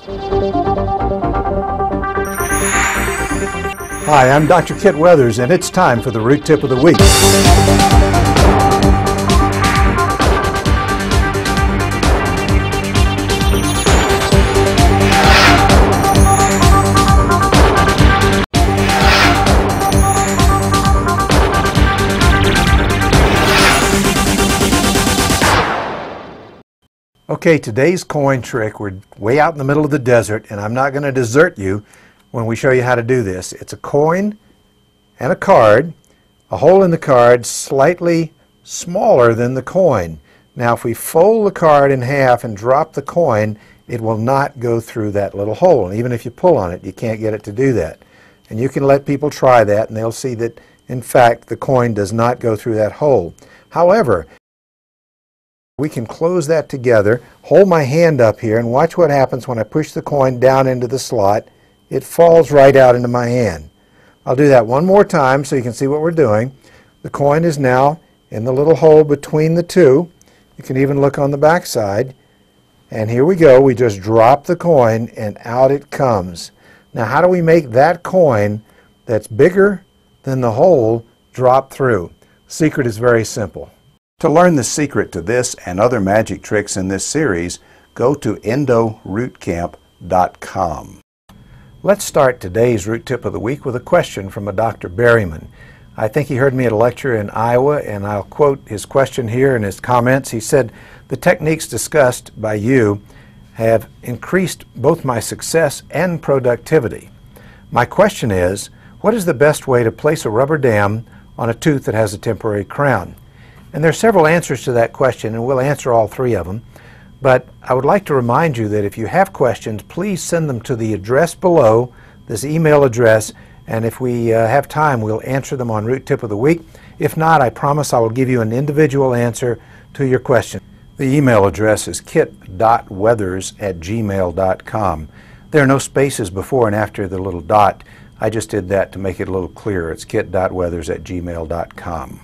Hi, I'm Dr. Kit Weathers, and it's time for the Root Tip of the Week. Okay, today's coin trick, we're way out in the middle of the desert, and I'm not going to desert you when we show you how to do this. It's a coin and a card, a hole in the card slightly smaller than the coin. Now if we fold the card in half and drop the coin, it will not go through that little hole. And even if you pull on it, you can't get it to do that. And you can let people try that and they'll see that in fact the coin does not go through that hole. However, we can close that together, hold my hand up here, and watch what happens when I push the coin down into the slot. It falls right out into my hand. I'll do that one more time so you can see what we're doing. The coin is now in the little hole between the two. You can even look on the back side. And here we go. We just drop the coin and out it comes. Now how do we make that coin that's bigger than the hole drop through? The secret is very simple. To learn the secret to this and other magic tricks in this series, go to EndoRootCamp.com. Let's start today's Root Tip of the Week with a question from a Dr. Berryman. I think he heard me at a lecture in Iowa, and I'll quote his question here and his comments. He said, "The techniques discussed by you have increased both my success and productivity. My question is, what is the best way to place a rubber dam on a tooth that has a temporary crown?" And there are several answers to that question, and we'll answer all three of them. But I would like to remind you that if you have questions, please send them to the address below, this email address, and if we have time, we'll answer them on Root Tip of the Week. If not, I promise I will give you an individual answer to your question. The email address is kit.weathers@gmail.com. There are no spaces before and after the little dot. I just did that to make it a little clearer. It's kit.weathers@gmail.com.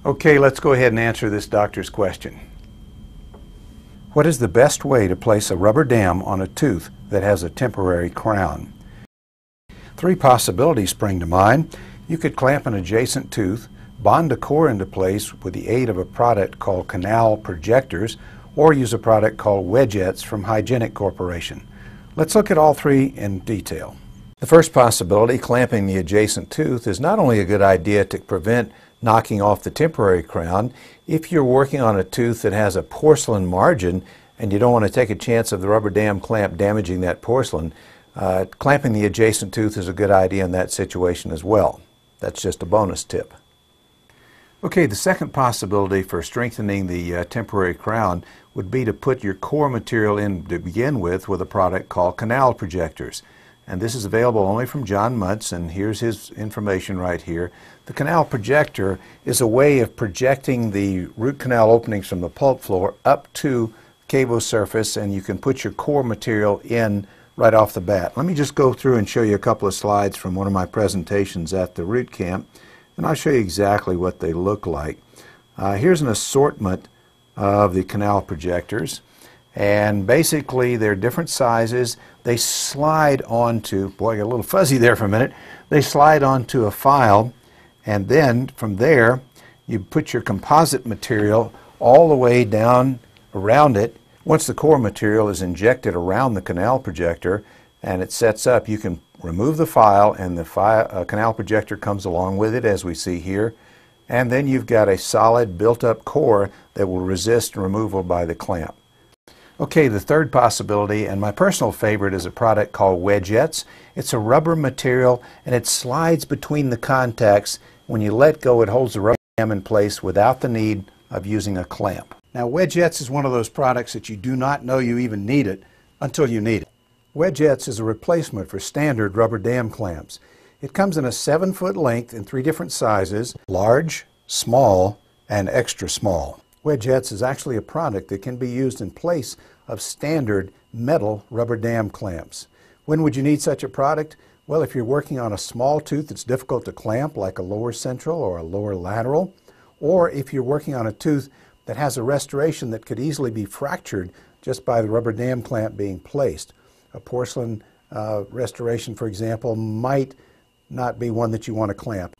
Okay, let's go ahead and answer this doctor's question. What is the best way to place a rubber dam on a tooth that has a temporary crown? Three possibilities spring to mind. You could clamp an adjacent tooth, bond a core into place with the aid of a product called Canal Projectors, or use a product called Wedgettes from Hygienic Corporation. Let's look at all three in detail. The first possibility, clamping the adjacent tooth, is not only a good idea to prevent knocking off the temporary crown. If you're working on a tooth that has a porcelain margin and you don't want to take a chance of the rubber dam clamp damaging that porcelain, clamping the adjacent tooth is a good idea in that situation as well. That's just a bonus tip. Okay, the second possibility for strengthening the temporary crown would be to put your core material in to begin with a product called Canal Projectors. And this is available only from John Muntz, and here's his information right here. The Canal Projector is a way of projecting the root canal openings from the pulp floor up to cavo surface, and you can put your core material in right off the bat. Let me just go through and show you a couple of slides from one of my presentations at the Root Camp, and I'll show you exactly what they look like. Here's an assortment of the Canal Projectors. And basically they're different sizes. They slide onto, boy, I got a little fuzzy there for a minute. They slide onto a file, and then from there you put your composite material all the way down around it. Once the core material is injected around the Canal Projector and it sets up, you can remove the file, and the Canal Projector comes along with it, as we see here. And then you've got a solid built-up core that will resist removal by the clamp. Okay, the third possibility, and my personal favorite, is a product called Wedgettes. It's a rubber material, and it slides between the contacts. When you let go, it holds the rubber dam in place without the need of using a clamp. Now, Wedgettes is one of those products that you do not know you even need it until you need it. Wedgettes is a replacement for standard rubber dam clamps. It comes in a 7-foot length in 3 different sizes: large, small, and extra small. Wedgettes is actually a product that can be used in place of standard metal rubber dam clamps. When would you need such a product? Well, if you're working on a small tooth that's difficult to clamp, like a lower central or a lower lateral, or if you're working on a tooth that has a restoration that could easily be fractured just by the rubber dam clamp being placed. A porcelain restoration, for example, might not be one that you want to clamp.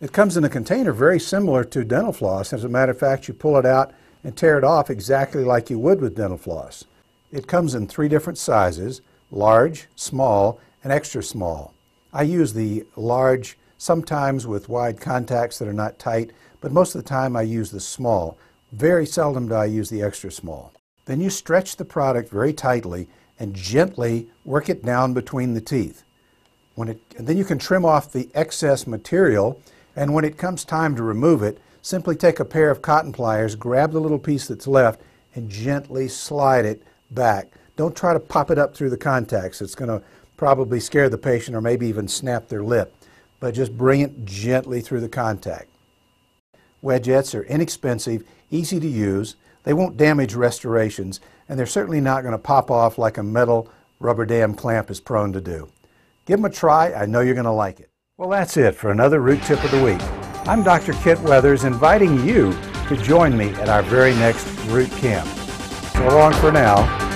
It comes in a container very similar to dental floss. As a matter of fact, you pull it out and tear it off exactly like you would with dental floss. It comes in 3 different sizes: large, small, and extra small. I use the large, sometimes with wide contacts that are not tight, but most of the time I use the small. Very seldom do I use the extra small. Then you stretch the product very tightly and gently work it down between the teeth. And then you can trim off the excess material, and when it comes time to remove it, simply take a pair of cotton pliers, grab the little piece that's left, and gently slide it back. Don't try to pop it up through the contacts. It's going to probably scare the patient or maybe even snap their lip. But just bring it gently through the contact. Wedgettes are inexpensive, easy to use. They won't damage restorations, and they're certainly not going to pop off like a metal rubber dam clamp is prone to do. Give them a try. I know you're going to like it. Well, that's it for another Root Tip of the Week. I'm Dr. Kit Weathers, inviting you to join me at our very next Root Camp. So long for now.